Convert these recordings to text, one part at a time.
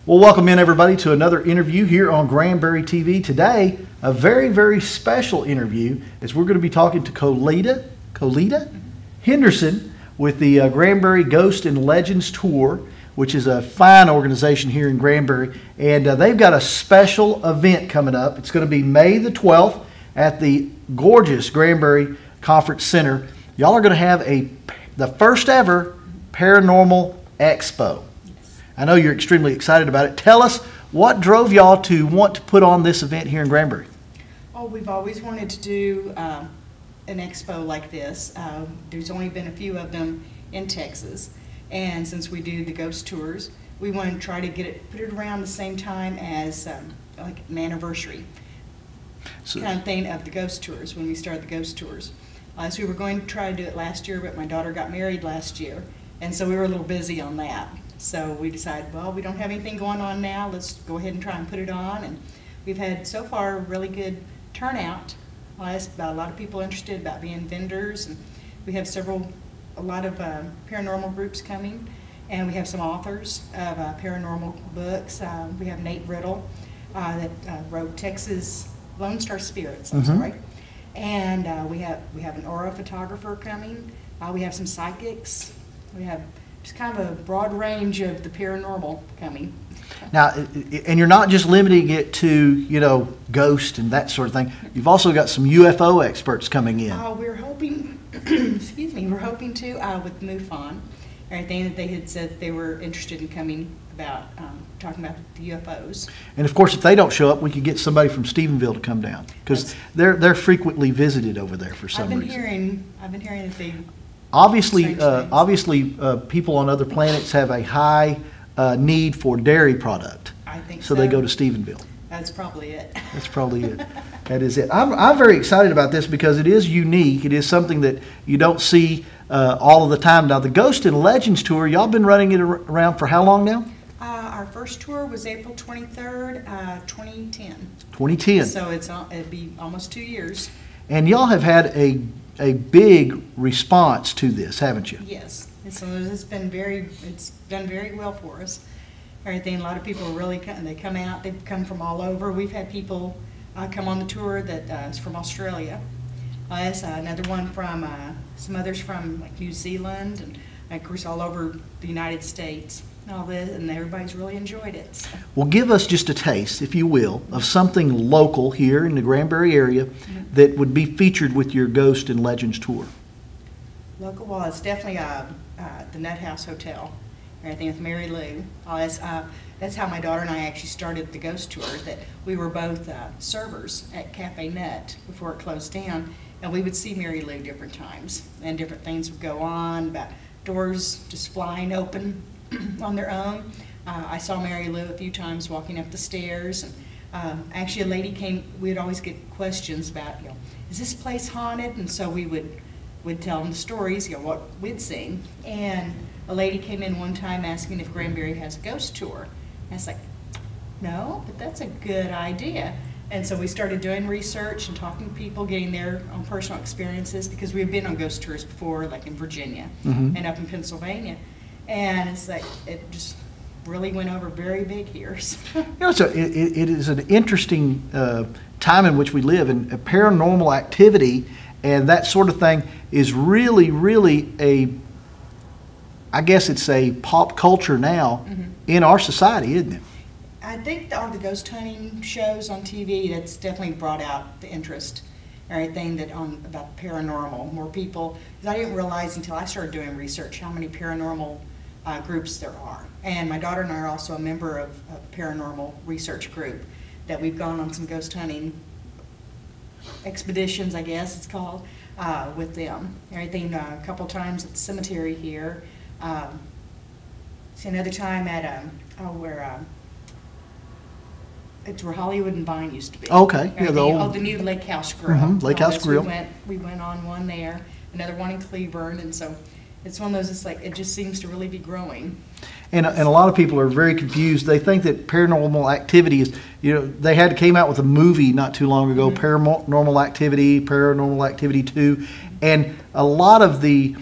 Well, welcome in everybody to another interview here on Granbury TV. Today, a very, very special interview as we're going to be talking to Colita Henderson with the Granbury Ghost and Legends Tour, which is a fine organization here in Granbury. And they've got a special event coming up. It's going to be May the 12th at the gorgeous Granbury Conference Center. Y'all are going to have the first ever Paranormal Expo. I know you're extremely excited about it. Tell us, what drove y'all to want to put on this event here in Granbury? Oh, we've always wanted to do an expo like this. There's only been a few of them in Texas, and since we do the ghost tours, we want to try to put it around the same time as like an anniversary kind of thing of the ghost tours when we started the ghost tours. So we were going to try to do it last year, but my daughter got married last year, and so we were a little busy on that. So we decided, well, we don't have anything going on now. Let's go ahead and try and put it on. And we've had so far a really good turnout. A lot of people interested about being vendors, and we have a lot of paranormal groups coming, and we have some authors of paranormal books. We have Nate Riddle that wrote Texas Lone Star Spirits. I'm sorry. And we have an aura photographer coming. We have some psychics. We have just kind of a broad range of the paranormal coming. Now, and you're not just limiting it to, ghost and that sort of thing. You've also got some UFO experts coming in. We're hoping, excuse me, we're hoping to, with MUFON, everything that they had said they were interested in coming about, talking about the UFOs. And of course, if they don't show up, we could get somebody from Stephenville to come down, because they're frequently visited over there for some reason. I've been hearing that they... Obviously, people on other planets have a high need for dairy product. I think so. They go to Stephenville. That's probably it. That's probably it. That is it. I'm very excited about this because it is unique. It is something that you don't see all of the time. Now, the Ghost and Legends Tour, y'all been running it around for how long now? Our first tour was April 23rd, 2010. 2010. So it'd be almost 2 years. And y'all have had a big response to this, haven't you? Yes, it's done very well for us. Everything, a lot of people really they come out. They've come from all over. We've had people come on the tour that is from Australia. Another one from some others from like New Zealand, and of course all over the United States. And all this, and everybody's really enjoyed it. So. Well, give us just a taste, if you will, of something local here in the Granbury area that would be featured with your Ghost and Legends Tour. Local, well, it's definitely the Nut House Hotel. Everything with Mary Lou. That's how my daughter and I actually started the ghost tour. That we were both servers at Cafe Nut before it closed down, and we would see Mary Lou different times, and different things would go on about doors just flying open on their own. I saw Mary Lou a few times walking up the stairs, and actually a lady came. We'd always get questions about, is this place haunted? And so we would tell them the stories, what we'd seen. And a lady came in one time asking if Granbury has a ghost tour. And I was like, no, but that's a good idea. And so we started doing research and talking to people, getting their own personal experiences, because we've been on ghost tours before, like in Virginia and up in Pennsylvania. And it's like, it just really went over very big here. It is an interesting time in which we live, and paranormal activity and that sort of thing is really, really I guess it's a pop culture now in our society, isn't it? I think all the ghost hunting shows on TV, that's definitely brought out the interest, everything about paranormal. More people, because I didn't realize until I started doing research how many paranormal groups there are. And my daughter and I are also a member of a paranormal research group that we've gone on some ghost hunting expeditions, I guess it's called, with them. Everything a couple times at the cemetery here. Another time at it's where Hollywood and Vine used to be. Okay, yeah, the new Lake House Grill. Lake House Grill. We went on one there, another one in Cleburne, and so it's one of those. It's like it just seems to really be growing. And a lot of people are very confused. They think that paranormal activity is, they came out with a movie not too long ago, Paranormal Activity 2, and a lot of the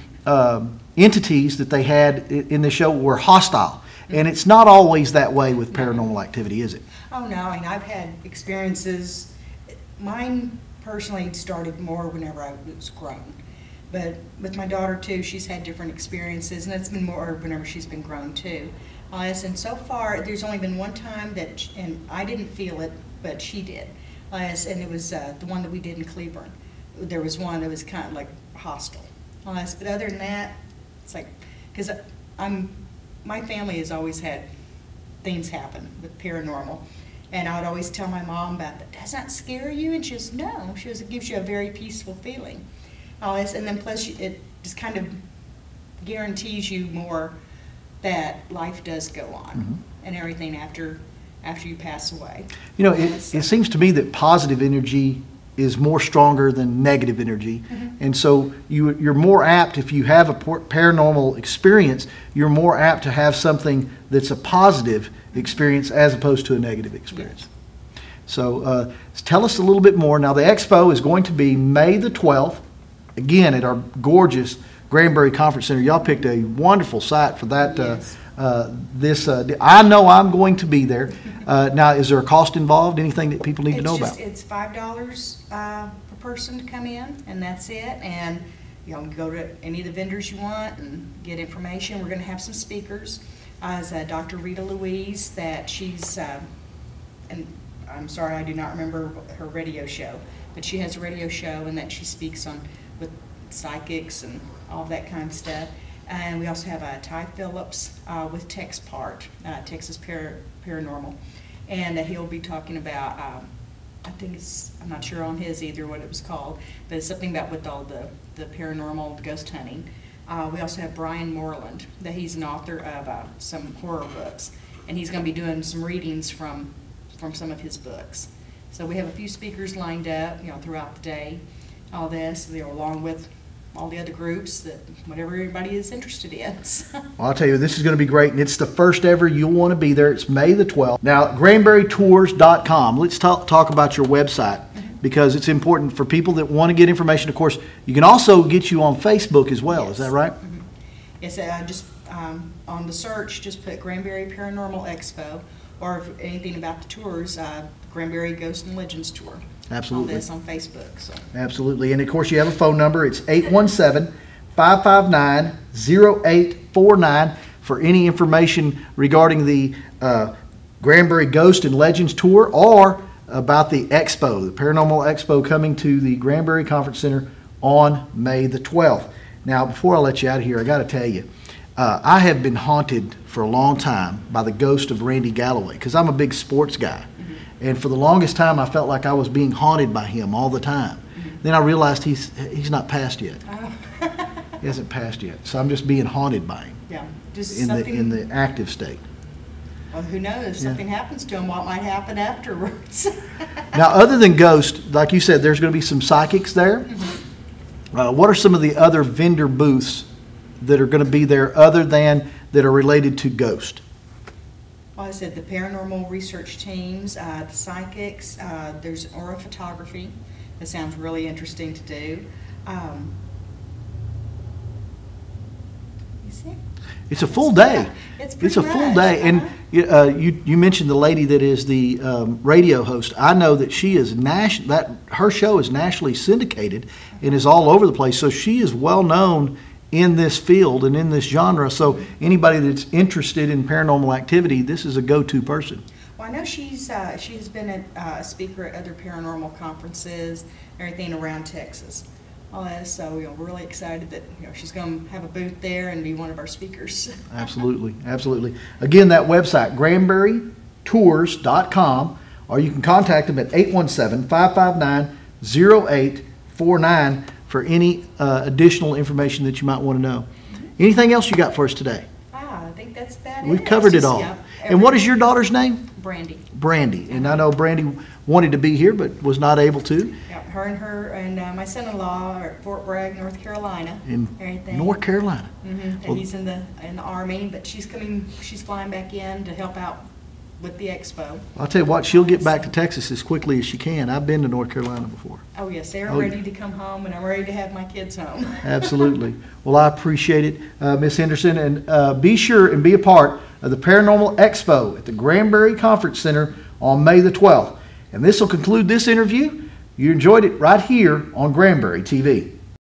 entities that they had in the show were hostile. And it's not always that way with paranormal activity, is it? Oh, no, I mean, I've had experiences. Mine personally started more whenever I was grown. But with my daughter, too, she's had different experiences, and it's been more whenever she's been grown, too. And so far, there's only been one time that, and I didn't feel it, but she did. And it was the one that we did in Cleburne. There was one that was kind of like hostile. But other than that, it's like, because my family has always had things happen with paranormal. And I would always tell my mom about that. Does that scare you? And she goes, no. She goes, it gives you a very peaceful feeling. And then plus it just kind of guarantees you more that life does go on and everything after you pass away. You know, it seems to me that positive energy is more stronger than negative energy. And so you're more apt, if you have a paranormal experience, you're more apt to have something that's a positive experience as opposed to a negative experience. Yes. So tell us a little bit more. Now the expo is going to be May the 12th, again at our gorgeous Granbury Conference Center. Y'all picked a wonderful site for that. Yes. I know I'm going to be there. Now, is there a cost involved? Anything that people need to know about? It's $5 per person to come in, and that's it. And you can go to any of the vendors you want and get information. We're going to have some speakers. As Dr. Rita Louise, that she's, and I'm sorry I do not remember her radio show, but she has a radio show and that she speaks on with psychics and all that kind of stuff. And we also have Ty Phillips with Texas Paranormal, and he'll be talking about, I think I'm not sure on his either what it was called, but it's something about with all the paranormal, the ghost hunting. We also have Brian Moreland, that he's an author of some horror books, and he's going to be doing some readings from some of his books. So we have a few speakers lined up, throughout the day, all this, along with all the other groups, that whatever everybody is interested in. Well, I'll tell you, this is going to be great, and it's the first ever. You'll want to be there. It's May the 12th. Now, GranburyTours.com. Let's talk about your website, because it's important for people that want to get information. Of course, you can also get you on Facebook as well. Yes. Is that right? Yes, just on the search, just put Granbury Paranormal Expo, or if anything about the tours, Granbury Ghost and Legends Tour. Absolutely. All this on Facebook. So. Absolutely. And of course, you have a phone number. It's 817-559-0849 for any information regarding the Granbury Ghost and Legends Tour, or about the Expo, the Paranormal Expo, coming to the Granbury Conference Center on May the 12th. Now, before I let you out of here, I got to tell you, I have been haunted for a long time by the ghost of Randy Galloway, because I'm a big sports guy. And for the longest time, I felt like I was being haunted by him all the time. Then I realized he's not passed yet. Oh. He hasn't passed yet. So I'm just being haunted by him. Yeah, just in the active state. Well, who knows? If something happens to him, what might happen afterwards? Now, other than ghosts, like you said, there's going to be some psychics there. What are some of the other vendor booths that are going to be there, other than that are related to ghost? Well, I said the paranormal research teams, the psychics, there's aura photography. That sounds really interesting to do. You see? It's a full day. It's a full day. And you mentioned the lady that is the radio host. I know that she is her show is nationally syndicated and is all over the place. So she is well known in this field and in this genre. So anybody that's interested in paranormal activity, this is a go-to person. Well, I know she has been a speaker at other paranormal conferences, everything around Texas. All that, so we're really excited that she's going to have a booth there and be one of our speakers. Absolutely, absolutely. Again, that website, GranburyTours.com, or you can contact them at 817-559-0849 for any additional information that you might want to know. Anything else you got for us today? I think that's about it. We've covered it all. Yeah, and what is your daughter's name? Brandy. Brandy. And I know Brandy wanted to be here but was not able to. Yeah, her and my son-in-law are at Fort Bragg, North Carolina. In North Carolina. And well, he's in the Army, but she's flying back in to help out with the expo. I'll tell you what, she'll get back to Texas as quickly as she can. I've been to North Carolina before. Oh yes, they're ready to come home, and I'm ready to have my kids home. Absolutely. Well, I appreciate it, Ms. Henderson, and be sure and be a part of the Paranormal Expo at the Granbury Conference Center on May the 12th. And this will conclude this interview. You enjoyed it right here on Granbury TV.